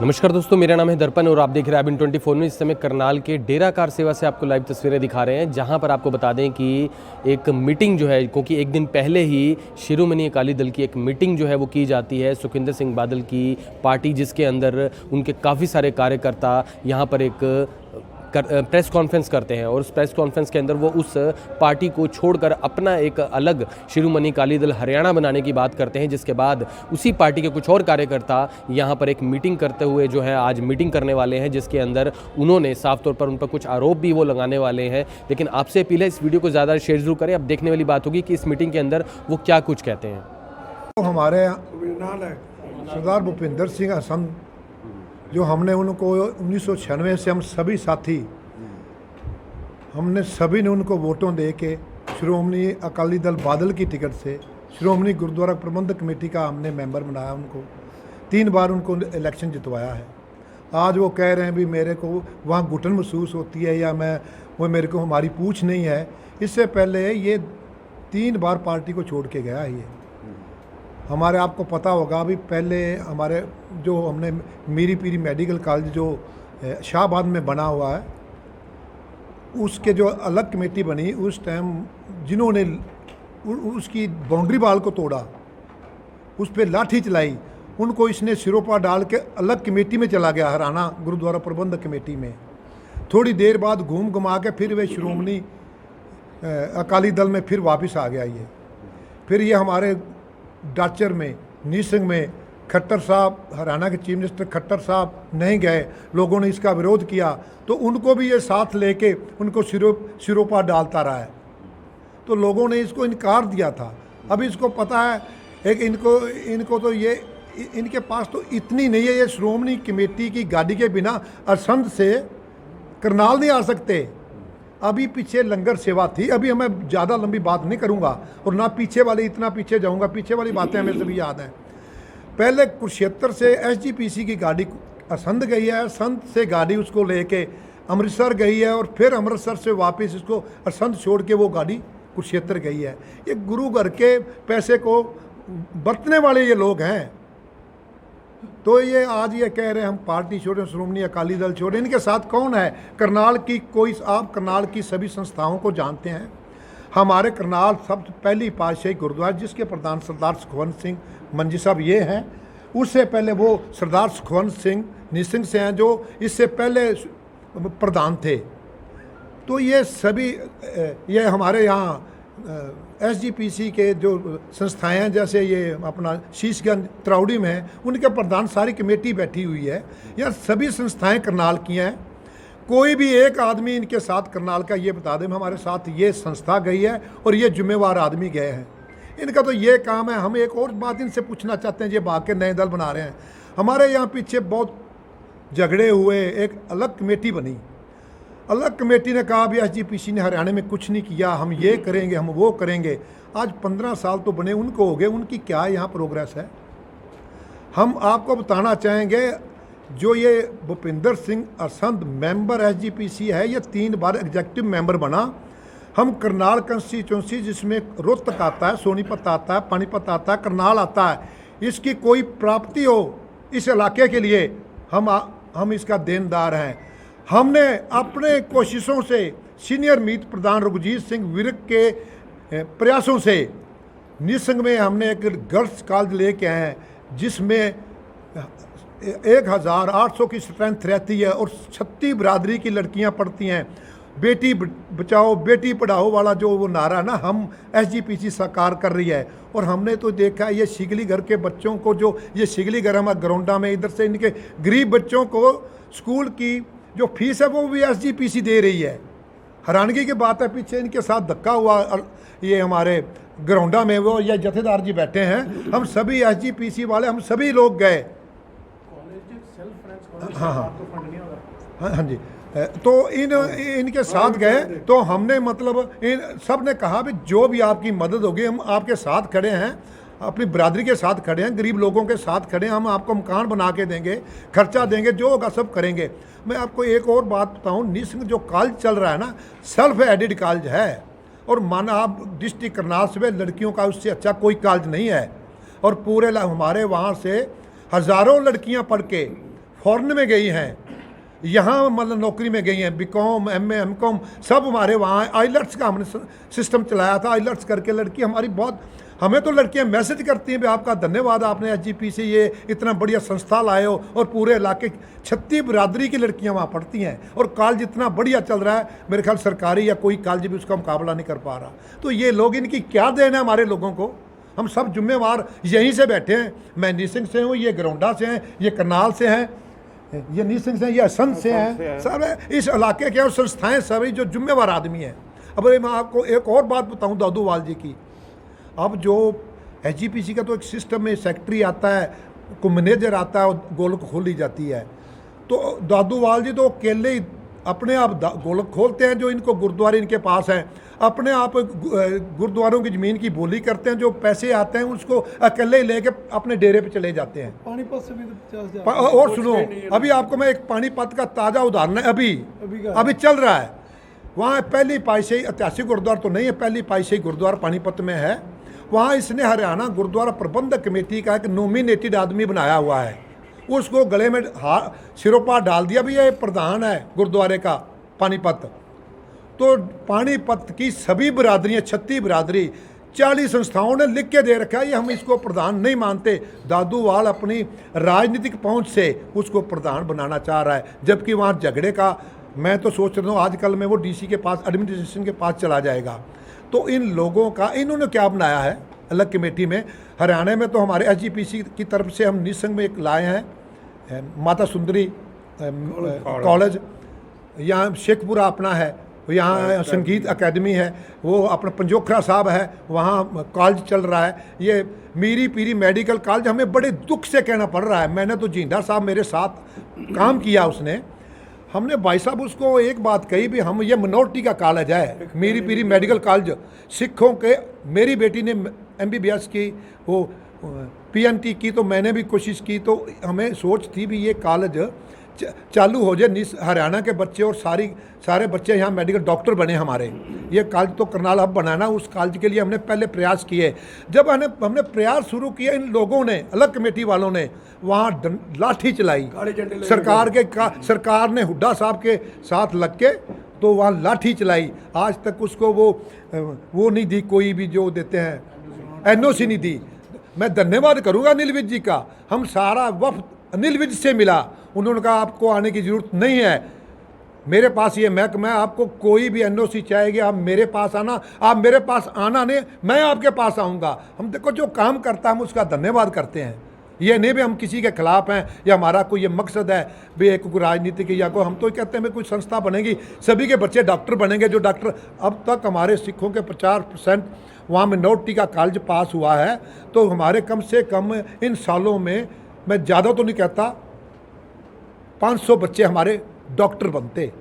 नमस्कार दोस्तों, मेरा नाम है दर्पण और आप देख रहे हैं IBN 24 में। इस समय करनाल के डेरा कार सेवा से आपको लाइव तस्वीरें दिखा रहे हैं, जहां पर आपको बता दें कि एक मीटिंग जो है, क्योंकि एक दिन पहले ही शिरोमणि अकाली दल की एक मीटिंग जो है वो की जाती है सुखविंदर सिंह बादल की पार्टी, जिसके अंदर उनके काफ़ी सारे कार्यकर्ता यहां पर एक प्रेस कॉन्फ्रेंस करते हैं और उस प्रेस कॉन्फ्रेंस के अंदर वो उस पार्टी को छोड़कर अपना एक अलग शिरोमणि अकाली दल हरियाणा बनाने की बात करते हैं। जिसके बाद उसी पार्टी के कुछ और कार्यकर्ता यहाँ पर एक मीटिंग करते हुए जो है आज मीटिंग करने वाले हैं, जिसके अंदर उन्होंने साफ तौर पर उन पर कुछ आरोप भी वो लगाने वाले हैं। लेकिन आपसे अपील है, इस वीडियो को ज़्यादा शेयर जरूर करें। अब देखने वाली बात होगी कि इस मीटिंग के अंदर वो क्या कुछ कहते हैं। तो हमारे सरदार भूपिंदर सिंह असम जो हमने उनको 1996 से हम सभी साथी हमने सभी ने उनको वोटों दे के श्रोमणी अकाली दल बादल की टिकट से श्रोमणी गुरुद्वारा प्रबंधक कमेटी का हमने मेंबर बनाया। उनको 3 बार उनको इलेक्शन जितवाया है। आज वो कह रहे हैं भी मेरे को वहाँ घुटन महसूस होती है या वो मेरे को हमारी पूछ नहीं है। इससे पहले ये 3 बार पार्टी को छोड़ के गया है। ये हमारे आपको पता होगा, अभी पहले हमारे जो हमने मीरी पीरी मेडिकल कॉलेज जो शाहबाद में बना हुआ है, उसके जो अलग कमेटी बनी उस टाइम जिन्होंने उसकी बाउंड्री वाल को तोड़ा, उस पर लाठी चलाई, उनको इसने सिरोपा डाल के अलग कमेटी में चला गया, हरियाणा गुरुद्वारा प्रबंधक कमेटी में। थोड़ी देर बाद घूम घुमा के फिर वे श्रोमणी अकाली दल में फिर वापस आ गया। फिर ये हमारे डाचर में नीसिंग में खट्टर साहब, हरियाणा के चीफ मिनिस्टर खट्टर साहब नहीं गए, लोगों ने इसका विरोध किया तो उनको भी ये साथ लेके उनको सिरोपा डालता रहा है। तो लोगों ने इसको इनकार दिया था। अब इसको पता है एक इनको तो ये इनके पास तो इतनी नहीं है, ये श्रोमणी कमेटी की गाड़ी के बिना असंध से करनाल नहीं आ सकते। अभी पीछे लंगर सेवा थी, अभी हमें ज़्यादा लंबी बात नहीं करूँगा और ना पीछे वाले इतना पीछे जाऊँगा, पीछे वाली बातें हमें सभी याद हैं। पहले कुरुक्षेत्र से SGPC की गाड़ी असंध गई है, असंध से गाड़ी उसको लेके अमृतसर गई है और फिर अमृतसर से वापस इसको असंध छोड़ के वो गाड़ी कुरुक्षेत्र गई है। ये गुरु घर के पैसे को बरतने वाले ये लोग हैं। तो ये आज ये कह रहे हैं हम पार्टी छोड़ें, श्रोमणी अकाली दल छोड़ें। इनके साथ कौन है? करनाल की कोई, आप करनाल की सभी संस्थाओं को जानते हैं। हमारे करनाल सबसे पहली पातशाही गुरुद्वारा जिसके प्रधान सरदार सुखवंत सिंह मंजी साहब ये हैं, उससे पहले वो सरदार सुखवंत सिंह निसिंग से हैं जो इससे पहले प्रधान थे। तो ये सभी ये हमारे यहाँ SGPC के जो संस्थाएं हैं, जैसे ये अपना शीशगंज त्राउड़ी में है, उनके प्रधान सारी कमेटी बैठी हुई है। यह सभी संस्थाएं करनाल की हैं। कोई भी एक आदमी इनके साथ करनाल का ये बता दें हमारे साथ ये संस्था गई है और ये जिम्मेवार आदमी गए हैं। इनका तो ये काम है। हम एक और बात इनसे पूछना चाहते हैं, ये भाग के नए दल बना रहे हैं। हमारे यहाँ पीछे बहुत झगड़े हुए, एक अलग कमेटी बनी। अलग कमेटी ने कहा भी SGPC ने हरियाणा में कुछ नहीं किया, हम ये करेंगे, हम वो करेंगे। आज 15 साल तो बने उनको हो गए, उनकी क्या यहाँ प्रोग्रेस है? हम आपको बताना चाहेंगे, जो ये भूपिंदर सिंह असंध मेंबर SGPC है, ये 3 बार एग्जीक्यूटिव मेंबर बना। हम करनाल कंस्टिट्यूंसी जिसमें रोहतक आता है, सोनीपत आता है, पानीपत आता है, करनाल आता है, इसकी कोई प्राप्ति हो इस इलाके के लिए हम इसका देनदार हैं। हमने अपने कोशिशों से सीनियर मीत प्रधान रघुजीत सिंह विर्क के प्रयासों से निसंग में हमने एक गर्ल्स कॉलेज लेके आए हैं जिसमें 1800 की स्ट्रेंथ रहती है और 36 बिरादरी की लड़कियां पढ़ती हैं। बेटी बचाओ बेटी पढ़ाओ वाला जो वो नारा ना हम SGPC साकार कर रही है। और हमने तो देखा ये शिगली घर के बच्चों को, जो ये शिगली घर हमारे ग्राउंडा में इधर से इनके गरीब बच्चों को स्कूल की जो फीस है वो भी SGPC दे रही है। हैरानगी की बात है, पीछे इनके साथ धक्का हुआ ये हमारे ग्राउंडा में वो ये जथेदार जी बैठे हैं, हम सभी SGPC वाले हम सभी लोग गए। हाँ जी, तो इनके साथ गए तो हमने मतलब इन सब ने कहा भी जो भी आपकी मदद होगी हम आपके साथ खड़े हैं, अपनी बरादरी के साथ खड़े हैं, गरीब लोगों के साथ खड़े हैं, हम आपको मकान बना के देंगे, खर्चा देंगे, जो होगा सब करेंगे। मैं आपको एक और बात बताऊं, निसंग जो कॉलेज चल रहा है ना, सेल्फ एडेड कॉलेज है और माना आप डिस्ट्रिक्ट करनाल से लड़कियों का उससे अच्छा कोई कॉलेज नहीं है। और पूरे हमारे वहाँ से हज़ारों लड़कियाँ पढ़ के फॉरेन में गई हैं, यहाँ मतलब नौकरी में गई हैं, बीकॉम एमए एमकॉम सब हमारे वहाँ। आइलट्स का हमने सिस्टम चलाया था, आइलट्स करके लड़की हमारी बहुत, हमें तो लड़कियाँ मैसेज करती हैं, भाई आपका धन्यवाद, आपने एसजीपी से ये इतना बढ़िया संस्था लाए हो, और पूरे इलाके 36 बिरादरी की लड़कियाँ वहाँ पढ़ती हैं, और कॉलेज इतना बढ़िया चल रहा है, मेरे ख्याल सरकारी या कोई कॉलेज भी उसका मुकाबला नहीं कर पा रहा। तो ये लोग, इनकी क्या देन है हमारे लोगों को? हम सब जिम्मेवार यहीं से बैठे हैं। मैं नीसिंग से हूँ, ये गरौंडा से हैं, ये करनाल से हैं, ये नीसिंग से, ये असंध से हैं, सब इस इलाके के और संस्थाएं सभी जो जिम्मेवार आदमी हैं। अब मैं आपको एक और बात बताऊं दादूवाल जी की। अब जो एसजीपीसी का तो एक सिस्टम में सेक्रेटरी आता है, को मैनेजर आता है, और गोलक खोली जाती है। तो दादूवाल जी तो अकेले ही अपने आप गोलक खोलते हैं, जो इनको गुरुद्वारे इनके पास हैं, अपने आप गुरुद्वारों की ज़मीन की बोली करते हैं, जो पैसे आते हैं उसको अकेले ही लेके अपने डेरे पे चले जाते हैं। पानीपत से भी तो 50,000। और सुनो, अभी आपको मैं एक पानीपत का ताज़ा उदाहरण है, अभी चल रहा है। वहाँ पहली पातशाही, ऐतिहासिक गुरुद्वारा तो नहीं है, पहली पातशाही गुरुद्वारा पानीपत में है। वहाँ इसने हरियाणा गुरुद्वारा प्रबंधक कमेटी का एक नॉमिनेटेड आदमी बनाया हुआ है, उसको गले में सिरोपा डाल दिया भी ये प्रधान है गुरुद्वारे का पानीपत। तो पानीपत की सभी बिरादरियाँ, 36 बिरादरी, 40 संस्थाओं ने लिख के दे रखा है, ये हम इसको प्रधान नहीं मानते। दादूवाल अपनी राजनीतिक पहुंच से उसको प्रधान बनाना चाह रहा है, जबकि वहाँ झगड़े का, मैं तो सोच रहा हूँ आजकल में वो डीसी के पास, एडमिनिस्ट्रेशन के पास चला जाएगा। तो इन लोगों का, इन्होंने क्या बनाया है अलग कमेटी में। हरियाणा में तो हमारे एसजीपीसी की तरफ से हम निसंग में एक लाए हैं, माता सुंदरी कॉलेज, यहाँ शेखपुरा अपना है, यहाँ संगीत अकेडमी है, वो अपना पंजोखरा साहब है, वहाँ कॉलेज चल रहा है। ये मीरी पीरी मेडिकल कॉलेज हमें बड़े दुख से कहना पड़ रहा है। मैंने तो जिंदा साहब मेरे साथ काम किया, उसने, हमने भाई साहब उसको एक बात कही भी हम, ये मिनोरिटी का कॉलेज है मीरी पीरी मेडिकल कॉलेज, सिखों के। मेरी बेटी ने MBBS की, वो PNT की, तो मैंने भी कोशिश की। तो हमें सोच थी भी ये कॉलेज चालू हो जाए, हरियाणा के बच्चे और सारे बच्चे यहाँ मेडिकल डॉक्टर बने हमारे। ये कॉलेज तो करनाल हब बनाना, उस कॉलेज के लिए हमने पहले प्रयास किए। जब हमने प्रयास शुरू किया, इन लोगों ने, अलग कमेटी वालों ने वहाँ लाठी चलाई, सरकार ने हुड्डा साहब के साथ लग के तो वहाँ लाठी चलाई। आज तक उसको वो नहीं दी, कोई भी जो देते हैं NOC नहीं दी। मैं धन्यवाद करूँगा अनिल विज जी का, हम सारा वफ्द अनिल विज से मिला, उन्होंने कहा आपको आने की ज़रूरत नहीं है, मेरे पास ये महकमा है, आपको कोई भी NOC चाहेगी आप मेरे पास आना, आप मेरे पास आना नहीं, मैं आपके पास आऊँगा। हम देखो जो काम करता है हम उसका धन्यवाद करते हैं। ये नहीं भी हम किसी के खिलाफ हैं या हमारा कोई ये मकसद है भी एक कोई राजनीतिक या कोई, हम तो कहते हैं कोई संस्था बनेगी, सभी के बच्चे डॉक्टर बनेंगे। जो डॉक्टर अब तक हमारे सिखों के 50% वहाँ मिनोरिटी का कॉलेज पास हुआ है, तो हमारे कम से कम इन सालों में, मैं ज़्यादा तो नहीं कहता, 500 बच्चे हमारे डॉक्टर बनते।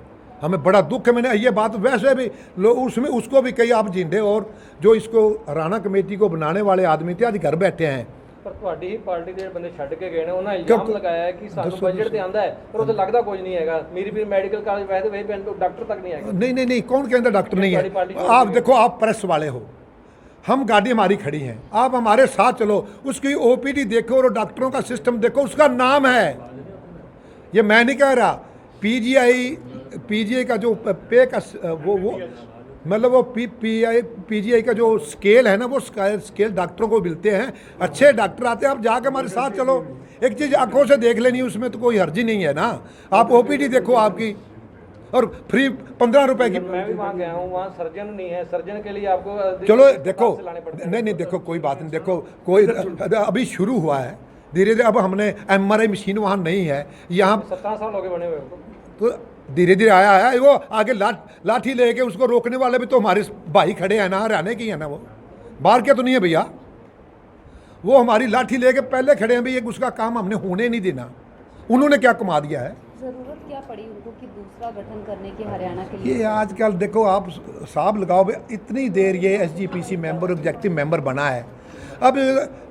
हमें बड़ा दुख है। मैंने ये बात वैसे भी लोग उसमें उसको भी कही, आप जिंदे और जो इसको हरियाणा कमेटी को बनाने वाले आदमी थे आज घर बैठे हैं। पर ਤੁਹਾਡੀ ਹੀ ਪਾਰਟੀ ਦੇ ਬੰਦੇ ਛੱਡ ਕੇ ਗਏ ਨੇ, ਉਹਨਾਂ ਇਲਜ਼ਾਮ ਲਗਾਇਆ ਹੈ ਕਿ ਸਾਨੂੰ ਬਜਟ ਤੇ ਆਂਦਾ ਹੈ ਪਰ ਉਹ ਤੇ ਲੱਗਦਾ ਕੁਝ ਨਹੀਂ ਹੈਗਾ। ਮੇਰੀ ਵੀ ਮੈਡੀਕਲ ਕਾਲਜ ਵੈਸੇ ਵੇ डॉक्टर तक नहीं है। नहीं, कौन कहता डॉक्टर नहीं है? आप देखो, आप प्रेस वाले हो, हम गाड़ी हमारी खड़ी हैं, आप हमारे साथ चलो, उसकी OPD देखो और डॉक्टरों का सिस्टम देखो, उसका नाम है, ये मैं नहीं कह रहा। PGI का जो पे का वो मतलब वो PGI का जो स्केल है ना, वो स्केल डॉक्टरों को मिलते हैं, अच्छे डॉक्टर आते हैं। आप जाकर हमारे साथ चलो, एक चीज़ आंखों से देख लेनी, उसमें तो कोई हर्जी नहीं है ना। आप OPD देखो आपकी, और फ्री 15 रुपए की। मैं भी वहाँ गया हूँ, वहाँ सर्जन नहीं है, सर्जन के लिए आपको चलो देखो, नहीं देखो, कोई बात नहीं, देखो कोई अभी शुरू हुआ है धीरे धीरे। अब हमने MRI मशीन वहाँ नहीं है, यहाँ 17 साल हो गए बने हुए, तो धीरे धीरे आया है। वो आगे लाठी लेके उसको रोकने वाले भी तो हमारे भाई खड़े हैं ना, हरियाणा की है ना, वो बाहर के तो नहीं है भैया, वो हमारी लाठी लेके पहले खड़े हैं भैया, उसका काम हमने होने नहीं देना। उन्होंने क्या कमा दिया है? जरूरत क्या पड़ी उनको कि दूसरा गठन करने की हरियाणा के लिए? ये आजकल देखो, आप हिसाब लगाओ भाई, इतनी देर ये SGPC मेंबर, एग्जेक्टिव मेंबर बना है। अब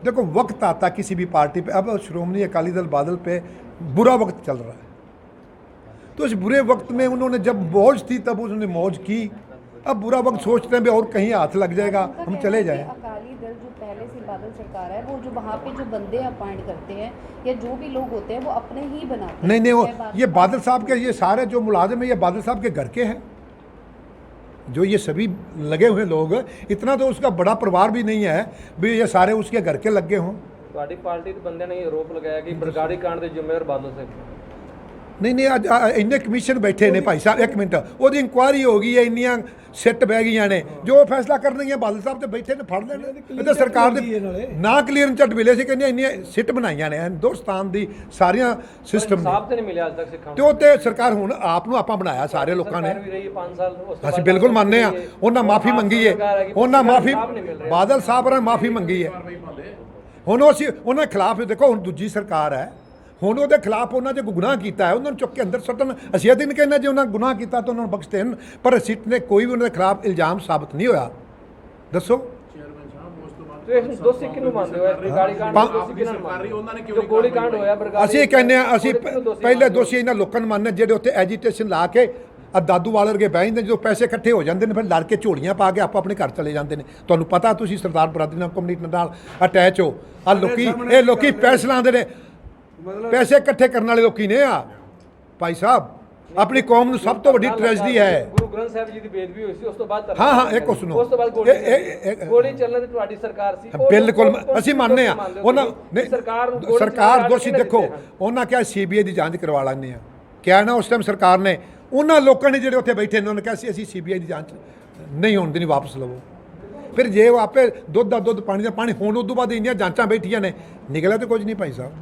देखो वक्त आता किसी भी पार्टी पे, अब श्रोमणी अकाली दल बादल पे बुरा वक्त चल रहा है, तो इस बुरे वक्त में उन्होंने जब मौज थी तब उन्होंने मौज की। अब बुरा वक्त सोचते हैं भी और कहीं हाथ लग जाएगा, हम चले जाएं। अकाली दल जो पहले से बादल सरकार है वो जो वहाँ पे जो बंदे अपॉइंट करते हैं या जो भी लोग होते हैं वो अपने ही बनाते हैं। नहीं वो चाहे ये बादल साहब के ये सारे जो मुलाजिम है ये बादल साहब के घर के हैं, जो ये सभी लगे हुए लोग, इतना तो उसका बड़ा परिवार भी नहीं है भी ये सारे उसके घर के लगे हों। ਤੁਹਾਡੀ ਪਾਰਟੀ ਦੇ ਬੰਦਿਆਂ ਨੇ ਆਰੋਪ ਲਗਾਇਆ ਕਿ ਬਰਗਾੜੀ ਕਾਂਡ ਦੇ ਜ਼ਿੰਮੇਵਾਰ ਬਾਦਲ ਸਿੰਘ। ਨਹੀਂ ਅੱਜ ਇੰਨੇ ਕਮਿਸ਼ਨ ਬੈਠੇ ਨੇ ਭਾਈ ਸਾਹਿਬ, 1 ਮਿੰਟ, ਉਹਦੀ ਇਨਕੁਆਇਰੀ ਹੋ ਗਈ ਹੈ, ਇੰਨੀਆਂ ਸਿੱਟ ਬਹਿ ਗਈਆਂ ਨੇ, ਜੋ ਫੈਸਲਾ ਕਰਨਗੀਆਂ ਬਾਦਲ ਸਾਹਿਬ ਤੇ ਬੈਠੇ ਨੇ, ਫੜ ਲੈਣ। ਇਹ ਤਾਂ ਸਰਕਾਰ ਦੇ ਨਾ ਕਲੀਅਰੈਂਸ ਝਟ ਮਿਲੇ ਸੀ, ਕਹਿੰਦੇ ਇੰਨੀਆਂ ਸਿੱਟ ਬਣਾਈਆਂ ਨੇ ਹਿੰਦੁਸਤਾਨ ਦੀ ਸਾਰੀਆਂ ਸਿਸਟਮ ਸਾਹਬ ਤੇ ਨਹੀਂ ਮਿਲਿਆ ਅੱਜ ਤੱਕ ਸਿੱਖਾਂ ਤੇ ਉਹ ਤੇ ਸਰਕਾਰ ਹੁਣ ਆਪ ਨੂੰ ਆਪਾਂ ਬਣਾਇਆ ਸਾਰੇ ਲੋਕਾਂ ਨੇ। ਵੀ ਰਹੀ 5 ਸਾਲ ਉਸ ਤੋਂ ਅਸੀਂ ਬਿਲਕੁਲ ਮੰਨਦੇ ਆ, ਉਹਨਾਂ ਮਾਫੀ ਮੰਗੀ ਹੈ, ਉਹਨਾਂ ਮਾਫੀ ਬਾਦਲ ਸਾਹਿਬ ਨੇ ਮਾਫੀ ਮੰਗੀ ਹੈ। ਹੁਣ ਅਸੀਂ ਉਹਨਾਂ ਖਿਲਾਫ ਦੇਖੋ, ਹੁਣ ਦੂਜੀ ਸਰਕਾਰ ਹੈ, ਹੁਣ ਉਹਦੇ ਖਿਲਾਫ ਉਹਨਾਂ ਜੇ ਗੁਨਾਹ ਕੀਤਾ ਹੈ ਉਹਨਾਂ ਨੂੰ ਚੁੱਕ ਕੇ ਅੰਦਰ ਸੁੱਟਣ। ਅਸੀਂ ਇਹ ਦਿਨ ਕਹਿੰਦੇ ਜੇ ਉਹਨਾਂ ਗੁਨਾਹ ਕੀਤਾ ਤਾਂ ਉਹਨਾਂ ਨੂੰ ਬਖਸ਼ ਦੇਣ, ਪਰ ਸਿੱਟ ਨੇ ਕੋਈ ਵੀ ਉਹਨਾਂ ਦੇ ਖਿਲਾਫ ਇਲਜ਼ਾਮ ਸਾਬਤ ਨਹੀਂ ਹੋਇਆ। ਦੱਸੋ ਤੇ ਇਸ ਦੋਸ਼ੀ ਕਿਹਨੂੰ ਮੰਨਦੇ ਹੋ? ਇਸ ਬਰਗਾੜੀ ਕਾਂਡ ਦੇ ਦੋਸ਼ੀ ਕਿਹਨਾਂ ਨੂੰ ਮੰਨਦੇ ਹੋ? ਜੋ ਗੋਲੀ ਕਾਂਡ ਹੋਇਆ ਬਰਗਾੜੀ, ਅਸੀਂ ਕਹਿੰਦੇ ਆ, ਅਸੀਂ ਪਹਿਲੇ ਦੋਸ਼ੀ ਇਹਨਾਂ ਲੋਕਾਂ ਨੂੰ ਮੰਨਦੇ ਜਿਹੜੇ ਉੱਥੇ ਐਜੀਟੇਸ਼ਨ ਲਾ ਕੇ ਆ ਦਾਦੂ ਵਾਲ ਵਰਗੇ ਬਹਿ ਜਾਂਦੇ, ਜਦੋਂ ਪੈਸੇ ਇਕੱਠੇ ਹੋ ਜਾਂਦੇ ਨੇ ਫਿਰ ਲੜ ਕੇ ਝੋਲੀਆਂ ਪਾ ਕੇ ਆਪੋ ਆਪਣੇ ਘਰ ਚਲੇ ਜਾਂਦੇ ਨੇ। ਤੁਹਾਨੂੰ ਪਤਾ, ਤੁਸੀਂ ਸਰਦਾਰ ਬਰਾਦਰੀ ਨਾਲ ਕਮਿਊਨਿਟੀ ਨਾਲ ਅਟੈਚ ਹੋ। ਆ ਲੋਕੀ, ਇਹ ਲੋਕੀ ਪੈਸੇ ਲਾਉਂਦੇ ਨੇ, ਪੈਸੇ ਇਕੱਠੇ ਕਰਨ ਵਾਲੇ ਲੋਕੀ ਨੇ। ਆ ਭਾਈ ਸਾਹਿਬ, ਆਪਣੀ ਕੌਮ ਨੂੰ ਸਭ ਤੋਂ ਵੱਡੀ ਟ੍ਰੈਜਡੀ ਹੈ। ਗੁਰੂ ਗ੍ਰੰਥ ਸਾਹਿਬ ਜੀ ਦੀ ਬੇਦਬੀ ਹੋਈ ਸੀ, ਉਸ ਤੋਂ ਬਾਅਦ ਹਾਂ ਇੱਕ ਸੁਣੋ, ਉਸ ਤੋਂ ਬਾਅਦ ਗੋਲੀ ਚੱਲਣ ਦੀ ਤੁਹਾਡੀ ਸਰਕਾਰ ਸੀ। ਬਿਲਕੁਲ ਅਸੀਂ ਮੰਨਦੇ ਆ ਉਹਨਾਂ ਨੇ। ਸਰਕਾਰ ਦੋਸ਼ੀ ਦੇਖੋ, ਉਹਨਾਂ ਕਿਹਾ ਸੀਬੀਆਈ ਦੀ ਜਾਂਚ ਕਰਵਾ ਲੈਂਦੇ ਆ, ਕਿਹਾ ਨਾ ਉਸ ਟਾਈਮ ਸਰਕਾਰ ਨੇ। ਉਹਨਾਂ ਲੋਕਾਂ ਨੇ ਜਿਹੜੇ ਉੱਥੇ ਬੈਠੇ ਨੇ ਉਹਨਾਂ ਨੇ ਕਿਹਾ ਸੀ ਅਸੀਂ ਸੀਬੀਆਈ ਦੀ ਜਾਂਚ ਨਹੀਂ ਹੋਣ ਦੇਣੀ, ਵਾਪਸ ਲਵੋ। ਫਿਰ ਜੇ ਉਹ ਆਪੇ ਦੁੱਧ ਦਾ ਦੁੱਧ ਪਾਣੀ ਦਾ ਪਾਣੀ ਹੋਣ, ਉਦੋਂ ਬਾਅਦ ਇੰਨੀਆਂ ਜਾਂਚਾਂ ਬੈਠੀਆਂ ਨੇ, ਨਿਕਲਿਆ ਤਾਂ ਕੁਝ ਨਹੀਂ। ਭਾਈ ਸਾਹਿਬ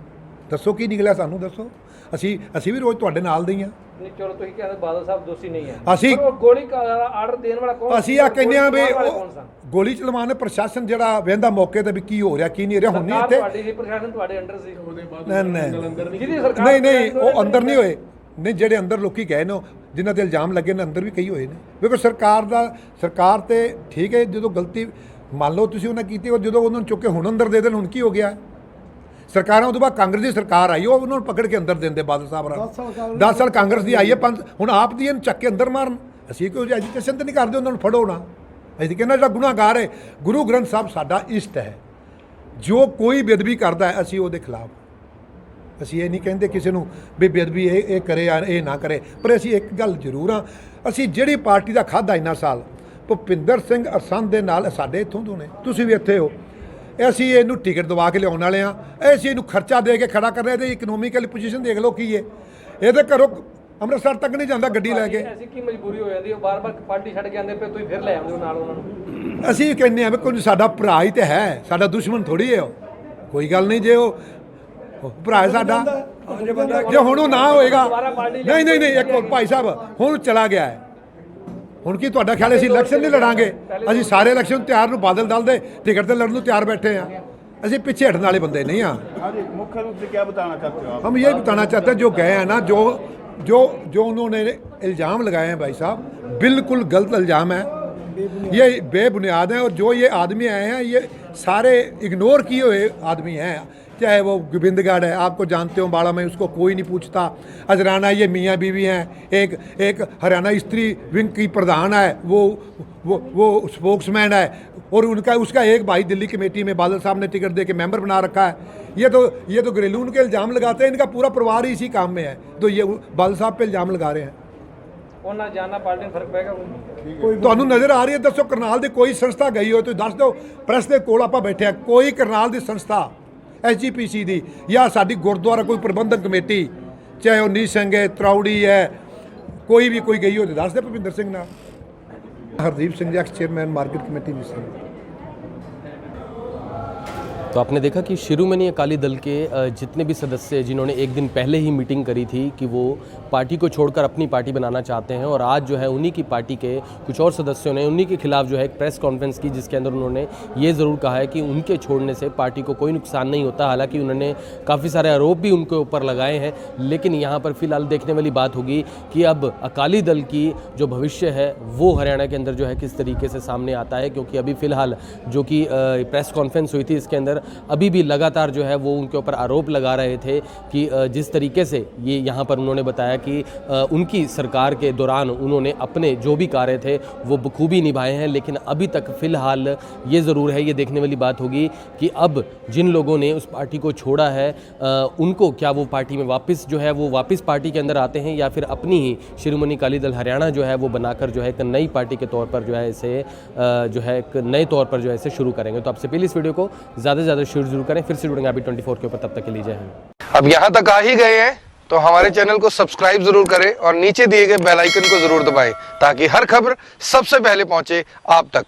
ਦੱਸੋ ਕੀ ਨਿਕਲਿਆ, ਸਾਨੂੰ ਦੱਸੋ। ਅਸੀਂ ਵੀ ਰੋਜ਼ ਤੁਹਾਡੇ ਨਾਲ ਦੇ ਹੀ ਆ। ਨਹੀਂ ਚਲੋ, ਤੁਸੀਂ ਕਹਿੰਦੇ ਬਾਦਲ ਸਾਹਿਬ ਦੋਸ਼ੀ ਨਹੀਂ ਹੈ, ਅਸੀਂ ਗੋਲੀ ਆਰਡਰ ਦੇਣ ਵਾਲਾ ਕੌਣ? ਅਸੀਂ ਆ ਕਹਿੰਦੇ ਆ ਵੀ ਗੋਲੀ ਚਲਵਾਉਣ ਦੇ ਪ੍ਰਸ਼ਾਸਨ ਜਿਹੜਾ ਵੇਂਦਾ ਮੌਕੇ ਤੇ ਵੀ ਕੀ ਹੋ ਰਿਹਾ ਕੀ ਨਹੀਂ ਰਿਹਾ। ਹੁਣ ਨਹੀਂ ਇੱਥੇ ਤੁਹਾਡੀ ਪ੍ਰਸ਼ਾਸਨ ਤੁਹਾਡੇ ਅੰਡਰ ਸੀ। ਨਹੀਂ ਉਹ ਅੰਦਰ ਨਹੀਂ ਹੋਏ। ਨਹੀਂ, ਜਿਹੜੇ ਅੰਦਰ ਲੋਕੀ ਗਏ ਨੇ, ਜਿਨ੍ਹਾਂ ਤੇ ਇਲਜ਼ਾਮ ਲੱਗੇ ਨੇ, ਅੰਦਰ ਵੀ ਕਈ ਹੋਏ ਨੇ। ਵੇਖੋ ਸਰਕਾਰ ਤੇ ਠੀਕ ਹੈ, ਜਦੋਂ ਗਲਤੀ ਮੰਨ ਲਓ ਤੁਸੀਂ ਉਹਨਾਂ ਕੀਤੀ, ਜਦੋਂ ਉਹਨਾਂ ਨੂੰ ਚੁੱਕ ਕੇ ਹੁਣ ਅੰਦਰ ਦੇ ਦੇਣ, ਹੁਣ ਕੀ ਹੋ ਗਿਆ? ਸਰਕਾਰਾਂ ਉਦੋਂ ਬਾਅਦ ਕਾਂਗਰਸ ਦੀ ਸਰਕਾਰ ਆਈ, ਉਹ ਉਹਨਾਂ ਨੂੰ ਪਕੜ ਕੇ ਅੰਦਰ ਦਿੰਦੇ ਬਾਦਲ ਸਾਹਿਬ ਨਾਲ। 10 ਸਾਲ ਕਾਂਗਰਸ ਦੀ ਆਈ ਹੈ, 5 ਹੁਣ ਆਪ ਦੀ ਇਹਨੂੰ ਚੱਕ ਕੇ ਅੰਦਰ ਮਾਰਨ। ਅਸੀਂ ਕੋਈ ਐਜੀਟੇਸ਼ਨ ਤਾਂ ਨਹੀਂ ਕਰਦੇ, ਉਹਨਾਂ ਨੂੰ ਫੜੋ ਨਾ। ਅਸੀਂ ਕਹਿੰਦਾ ਜਿਹੜਾ ਗੁਨਾਹਗਾਰ ਹੈ, ਗੁਰੂ ਗ੍ਰੰਥ ਸਾਹਿਬ ਸਾਡਾ ਇਸ਼ਟ ਹੈ, ਜੋ ਕੋਈ ਬੇਅਦਬੀ ਕਰਦਾ ਹੈ ਅਸੀਂ ਉਹਦੇ ਖਿਲਾਫ। ਅਸੀਂ ਇਹ ਨਹੀਂ ਕਹਿੰਦੇ ਕਿਸੇ ਨੂੰ ਵੀ ਬੇਅਦਬੀ ਇਹ ਕਰੇ ਜਾਂ ਇਹ ਨਾ ਕਰੇ, ਪਰ ਅਸੀਂ ਇੱਕ ਗੱਲ ਜ਼ਰੂਰ ਆ, ਅਸੀਂ ਜਿਹੜੀ ਪਾਰਟੀ ਦਾ ਖਾਧਾ ਇੰਨਾ ਸਾਲ, ਭੁਪਿੰਦਰ ਸਿੰਘ ਅਰਸੰਦ ਦੇ ਨਾਲ, ਸਾਡੇ ਇੱਥੋਂ ਤੋਂ ਨੇ, ਤੁਸੀਂ ਵੀ ਇੱਥੇ ਹੋ, ਅਸੀਂ ਇਹਨੂੰ ਟਿਕਟ ਦਵਾ ਕੇ ਲਿਆਉਣ ਵਾਲੇ ਆ। ਅਸੀਂ ਇਹਨੂੰ ਖਰਚਾ ਦੇ ਕੇ ਖੜਾ ਕਰ ਰਹੇ, ਇਹਦੀ ਇਕਨੋਮਿਕਲ ਪੋਜੀਸ਼ਨ ਦੇਖ ਲਓ ਕੀ ਹੈ। ਇਹਦੇ ਘਰੋਂ ਅੰਮ੍ਰਿਤਸਰ ਤੱਕ ਨਹੀਂ ਜਾਂਦਾ ਗੱਡੀ ਲੈ ਕੇ। ਐਸੀ ਕੀ ਮਜਬੂਰੀ ਹੋ ਜਾਂਦੀ ਹੈ, ਬਾਰ-ਬਾਰ ਪਾਰਟੀ ਛੱਡ ਕੇ ਆਉਂਦੇ ਪਏ, ਤੁਸੀਂ ਫਿਰ ਲੈ ਆਉਂਦੇ ਹੋ ਨਾਲ ਉਹਨਾਂ ਨੂੰ। ਅਸੀਂ ਕਹਿੰਦੇ ਆ ਵੀ ਕੋਈ ਸਾਡਾ ਭਰਾ ਹੀ ਤੇ ਹੈ, ਸਾਡਾ ਦੁਸ਼ਮਣ ਥੋੜੀ ਹੈ ਉਹ। ਕੋਈ ਗੱਲ ਨਹੀਂ, ਜੇ ਉਹ ਭਰਾ ਹੈ ਸਾਡਾ, ਜੇ ਹੁਣ ਉਹ ਨਾ ਹੋਏਗਾ। ਨਹੀਂ ਇੱਕ ਭਾਈ ਸਾਹਿਬ, ਹੁਣ ਚਲਾ ਗਿਆ ਹੈ। ਹੁਣ ਕੀ ਤੁਹਾਡਾ ਖਿਆਲ ਅਸੀਂ ਇਲੈਕਸ਼ਨ ਨਹੀਂ ਲੜਾਂਗੇ? ਅਸੀਂ ਸਾਰੇ ਇਲੈਕਸ਼ਨ ਤਿਆਰ ਨੂੰ, ਬਾਦਲ ਦਲ ਦੇ ਟਿਕਟ ਤੇ ਲੜਨ ਨੂੰ ਤਿਆਰ ਬੈਠੇ ਆ। ਅਸੀਂ ਪਿੱਛੇ ਹਟਣ ਵਾਲੇ ਬੰਦੇ ਨਹੀਂ ਆ। मुख्य रूप से क्या बताना चाहते हो आप? हम यही बताना चाहते हैं, जो गए हैं ना, जो उन्होंने इल्ज़ाम लगाए हैं भाई साहब, बिल्कुल गलत इल्ज़ाम है, ये बेबुनियाद हैं। और जो ये आदमी आए हैं, ये सारे इग्नोर किए हुए आदमी हैं। चाहे वो गोविंदगढ़ है, आपको जानते हो, बाड़ा में उसको कोई नहीं पूछता। अजराना ये मियाँ बीवी हैं, एक हरियाणा स्त्री विंग की प्रधान है, वो स्पोक्समैन है, और उसका एक भाई दिल्ली कमेटी में बादल साहब ने टिकट दे के मेंबर बना रखा है। ये तो घरेलू उनके इल्ज़ाम लगाते हैं, इनका पूरा परिवार ही इसी काम में है, तो ये बादल साहब पे इल्ज़ाम लगा रहे हैं। ਉਹਨਾਂ ਜਾਨਾ ਪਾਰਟੀ ਨੂੰ ਫਰਕ ਪੈਗਾ? ਤੁਹਾਨੂੰ ਨਜ਼ਰ ਆ ਰਹੀ ਹੈ? ਦੱਸੋ, ਕਰਨਾਲ ਦੀ ਕੋਈ ਸੰਸਥਾ ਗਈ ਹੋਏ ਤੁਸੀਂ ਦੱਸ ਦਿਓ। ਪ੍ਰੈਸ ਦੇ ਕੋਲ ਆਪਾਂ ਬੈਠੇ ਆ, ਕੋਈ ਕਰਨਾਲ ਦੀ ਸੰਸਥਾ SGPC ਦੀ ਜਾਂ ਸਾਡੀ ਗੁਰਦੁਆਰਾ ਕੋਈ ਪ੍ਰਬੰਧਕ ਕਮੇਟੀ, ਚਾਹੇ ਉਹ ਨੀ ਸਿੰਘ ਹੈ, ਤਰਾਉੜੀ ਹੈ, ਕੋਈ ਵੀ ਕੋਈ ਗਈ ਹੋਏ ਤਾਂ ਦੱਸ ਦੇ। ਭੁਪਿੰਦਰ ਸਿੰਘ ਨਾਲ, Hardeep Singh x chairman market committee में से। तो आपने देखा कि शिरोमणि अकाली दल के जितने भी सदस्य जिन्होंने एक दिन पहले ही मीटिंग करी थी कि वो पार्टी को छोड़कर अपनी पार्टी बनाना चाहते हैं, और आज जो है उन्हीं की पार्टी के कुछ और सदस्यों ने उन्हीं के खिलाफ जो है एक प्रेस कॉन्फ्रेंस की, जिसके अंदर उन्होंने ये ज़रूर कहा है कि उनके छोड़ने से पार्टी को कोई नुकसान नहीं होता। हालांकि उन्होंने काफ़ी सारे आरोप भी उनके ऊपर लगाए हैं, लेकिन यहाँ पर फिलहाल देखने वाली बात होगी कि अब अकाली दल की जो भविष्य है वो हरियाणा के अंदर जो है किस तरीके से सामने आता है। क्योंकि अभी फ़िलहाल जो कि प्रेस कॉन्फ्रेंस हुई थी, इसके अंदर अभी भी लगातार जो है वो उनके ऊपर आरोप लगा रहे थे कि जिस तरीके से ये यहाँ पर उन्होंने बताया कि उनकी सरकार के दौरान उन्होंने अपने जो भी कार्य थे वो बखूबी निभाए हैं, लेकिन अभी तक फ़िलहाल ये ज़रूर है, ये देखने वाली बात होगी कि अब जिन लोगों ने उस पार्टी को छोड़ा है उनको क्या वो पार्टी में वापस जो है वो वापस पार्टी के अंदर आते हैं या फिर अपनी ही शिरोमणि अकाली दल हरियाणा जो है वो बनाकर जो है एक नई पार्टी के तौर पर जो है इसे जो है एक नए तौर पर जो है इसे शुरू करेंगे। तो आपसे प्लीज़ इस वीडियो को ज़्यादा से ज़्यादा शेयर जरूर करें। फिर से जुड़ेंगे ABI24 के ऊपर, तब तक के लिए जय हिंद। अब यहाँ तक आ ही गए हैं तो हमारे चैनल को सब्सक्राइब जरूर करें और नीचे दिए गए बेल आइकन को जरूर दबाएं ताकि हर खबर सबसे पहले पहुंचे आप तक।